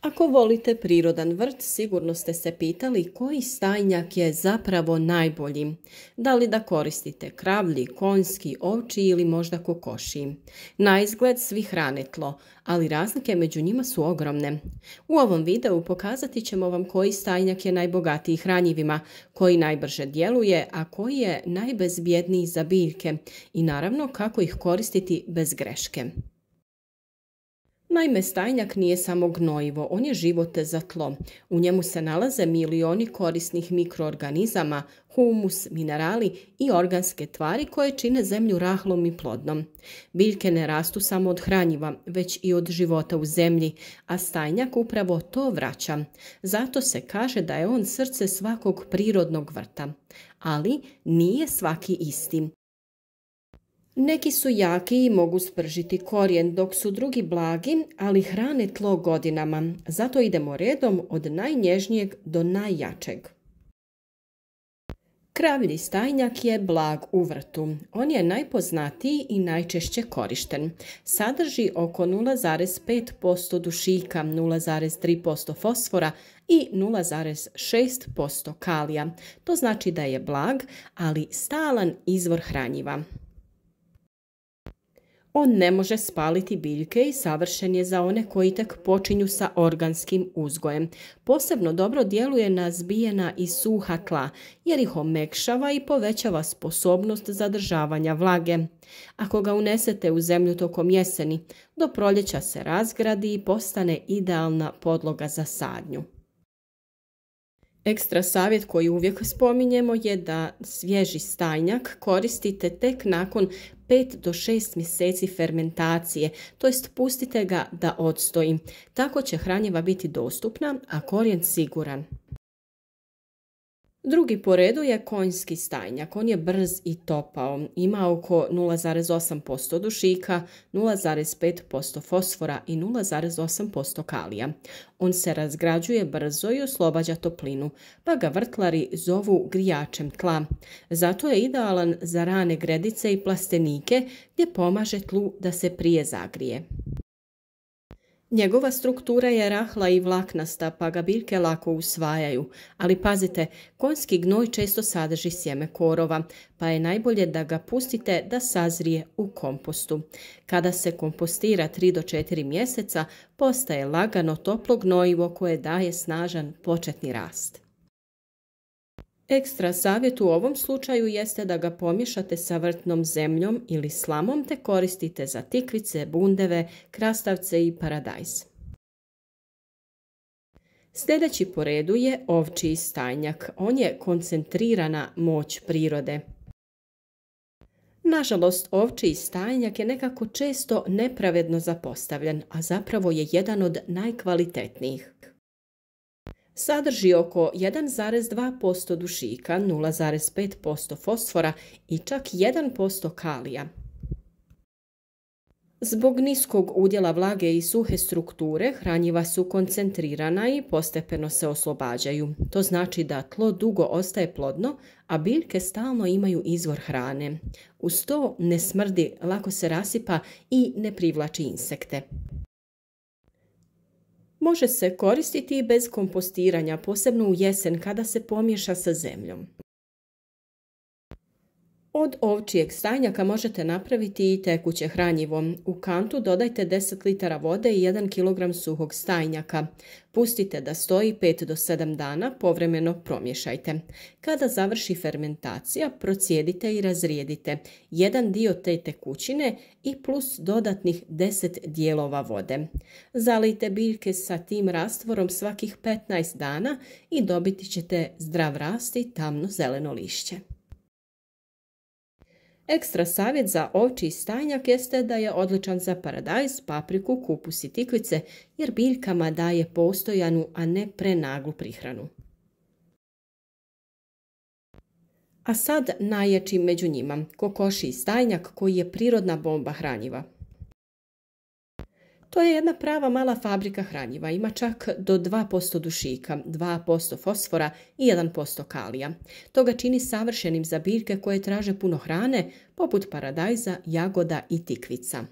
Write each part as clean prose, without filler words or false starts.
Ako volite prirodan vrt, sigurno ste se pitali koji stajnjak je zapravo najbolji. Da li da koristite kravlji, konjski, ovčji ili možda kokošiji. Na izgled svi hrane tlo, ali razlike među njima su ogromne. U ovom videu pokazati ćemo vam koji stajnjak je najbogatiji hranjivima, koji najbrže djeluje, a koji je najbezbjedniji za biljke i naravno kako ih koristiti bez greške. Naime, stajnjak nije samo gnojivo, on je život za tlo. U njemu se nalaze milioni korisnih mikroorganizama, humus, minerali i organske tvari koje čine zemlju rahlom i plodnom. Biljke ne rastu samo od hranjiva, već i od života u zemlji, a stajnjak upravo to vraća. Zato se kaže da je on srce svakog prirodnog vrta. Ali nije svaki isti. Neki su jaki i mogu spržiti korijen, dok su drugi blagi, ali hrane tlo godinama. Zato idemo redom od najnježnijeg do najjačeg. Kravlji stajnjak je blag u vrtu. On je najpoznatiji i najčešće korišten. Sadrži oko 0,5% dušika, 0,3% fosfora i 0,6% kalija. To znači da je blag, ali stalan izvor hranjiva. On ne može spaliti biljke i savršen je za one koji tek počinju sa organskim uzgojem. Posebno dobro djeluje na zbijena i suha tla, jer ih omekšava i povećava sposobnost zadržavanja vlage. Ako ga unesete u zemlju tokom jeseni, do proljeća se razgradi i postane idealna podloga za sadnju. Ekstra savjet koji uvijek spominjemo je da svježi stajnjak koristite tek nakon 5 do 6 mjeseci fermentacije, to jest pustite ga da odstoji. Tako će hranjiva biti dostupna, a korijen siguran. Drugi po redu je konjski stajnjak. On je brz i topao. Ima oko 0,8% dušika, 0,5% fosfora i 0,8% kalija. On se razgrađuje brzo i oslobađa toplinu, pa ga vrtlari zovu grijačem tla. Zato je idealan za rane gredice i plastenike gdje pomaže tlu da se prije zagrije. Njegova struktura je rahla i vlaknasta, pa ga biljke lako usvajaju, ali pazite, konjski gnoj često sadrži sjeme korova, pa je najbolje da ga pustite da sazrije u kompostu. Kada se kompostira 3 do 4 mjeseca, postaje lagano toplo gnojivo koje daje snažan početni rast. Ekstra savjet u ovom slučaju jeste da ga pomiješate sa vrtnom zemljom ili slamom te koristite za tikvice, bundeve, krastavce i paradajz. Sljedeći po redu je ovčji stajnjak. On je koncentrirana moć prirode. Nažalost, ovčji stajnjak je nekako često nepravedno zapostavljen, a zapravo je jedan od najkvalitetnijih. Sadrži oko 1,2% dušika, 0,5% fosfora i čak 1% kalija. Zbog niskog udjela vlage i suhe strukture, hranjiva su koncentrirana i postepeno se oslobađaju. To znači da tlo dugo ostaje plodno, a biljke stalno imaju izvor hrane. Uz to ne smrdi, lako se rasipa i ne privlači insekte. Može se koristiti i bez kompostiranja, posebno u jesen kada se pomiješa sa zemljom. Od ovčjeg stajnjaka možete napraviti i tekuće hranjivo. U kantu dodajte 10 litara vode i 1 kg suhog stajnjaka. Pustite da stoji 5 do 7 dana, povremeno promješajte. Kada završi fermentacija, procijedite i razrijedite jedan dio te tekućine i plus dodatnih 10 dijelova vode. Zalijte biljke sa tim rastvorom svakih 15 dana i dobiti ćete zdrav rast i tamno zeleno lišće. Ekstra savjet za ovčji stajnjak jeste da je odličan za paradajz, papriku, kupus i tikvice jer biljkama daje postojanu, a ne prenaglu prihranu. A sad najjači među njima, kokošji stajnjak koji je prirodna bomba hranjiva. To je jedna prava mala fabrika hranjiva, ima čak do 2% dušika, 2% fosfora i 1% kalija. To ga čini savršenim za biljke koje traže puno hrane, poput paradajza, jagoda i tikvica.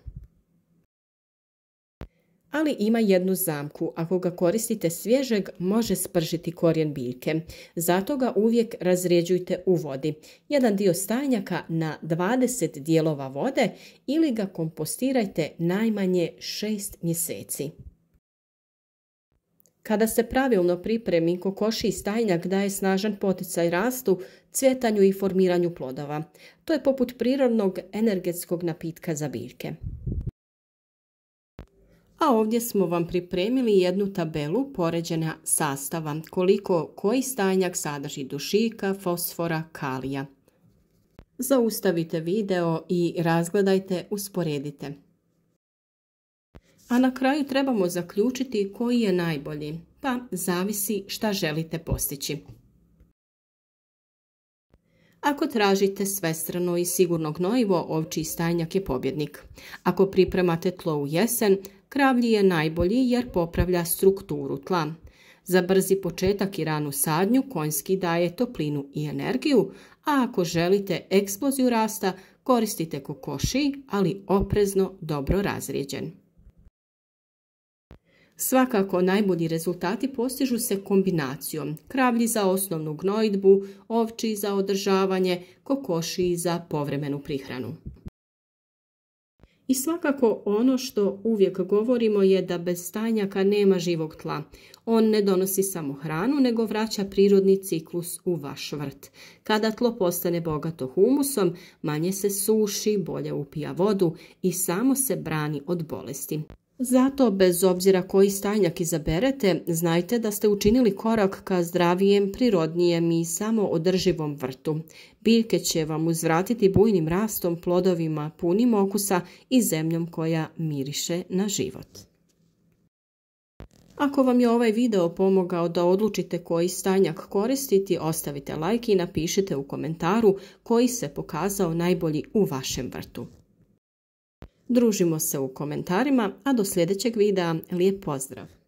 Ali ima jednu zamku, ako ga koristite svježeg, može spržiti korijen biljke. Zato ga uvijek razrjeđujte u vodi. Jedan dio stajnjaka na 20 dijelova vode ili ga kompostirajte najmanje 6 mjeseci. Kada se pravilno pripremi, kokošji stajnjak daje snažan poticaj rastu, cvjetanju i formiranju plodova. To je poput prirodnog energetskog napitka za biljke. A ovdje smo vam pripremili jednu tabelu poređenja sastava, koliko koji stajnjak sadrži dušika, fosfora, kalija. Zaustavite video i razgledajte, usporedite. A na kraju trebamo zaključiti koji je najbolji, pa zavisi šta želite postići. Ako tražite svestrano i sigurno gnojivo, ovčji stajnjak je pobjednik. Ako pripremate tlo u jesen, kravlji je najbolji jer popravlja strukturu tla. Za brzi početak i ranu sadnju konjski daje toplinu i energiju, a ako želite eksploziju rasta, koristite kokošji, ali oprezno dobro razrijeđen. Svakako najbolji rezultati postižu se kombinacijom kravlji za osnovnu gnojidbu, ovčji za održavanje, kokošji za povremenu prihranu. I svakako ono što uvijek govorimo je da bez stajnjaka nema živog tla. On ne donosi samo hranu, nego vraća prirodni ciklus u vaš vrt. Kada tlo postane bogato humusom, manje se suši, bolje upija vodu i samo se brani od bolesti. Zato, bez obzira koji stajnjak izaberete, znajte da ste učinili korak ka zdravijem, prirodnijem i samo održivom vrtu. Biljke će vam uzvratiti bujnim rastom, plodovima punim okusa i zemljom koja miriše na život. Ako vam je ovaj video pomogao da odlučite koji stajnjak koristiti, ostavite like i napišite u komentaru koji se pokazao najbolji u vašem vrtu. Družimo se u komentarima, a do sljedećeg videa lijep pozdrav!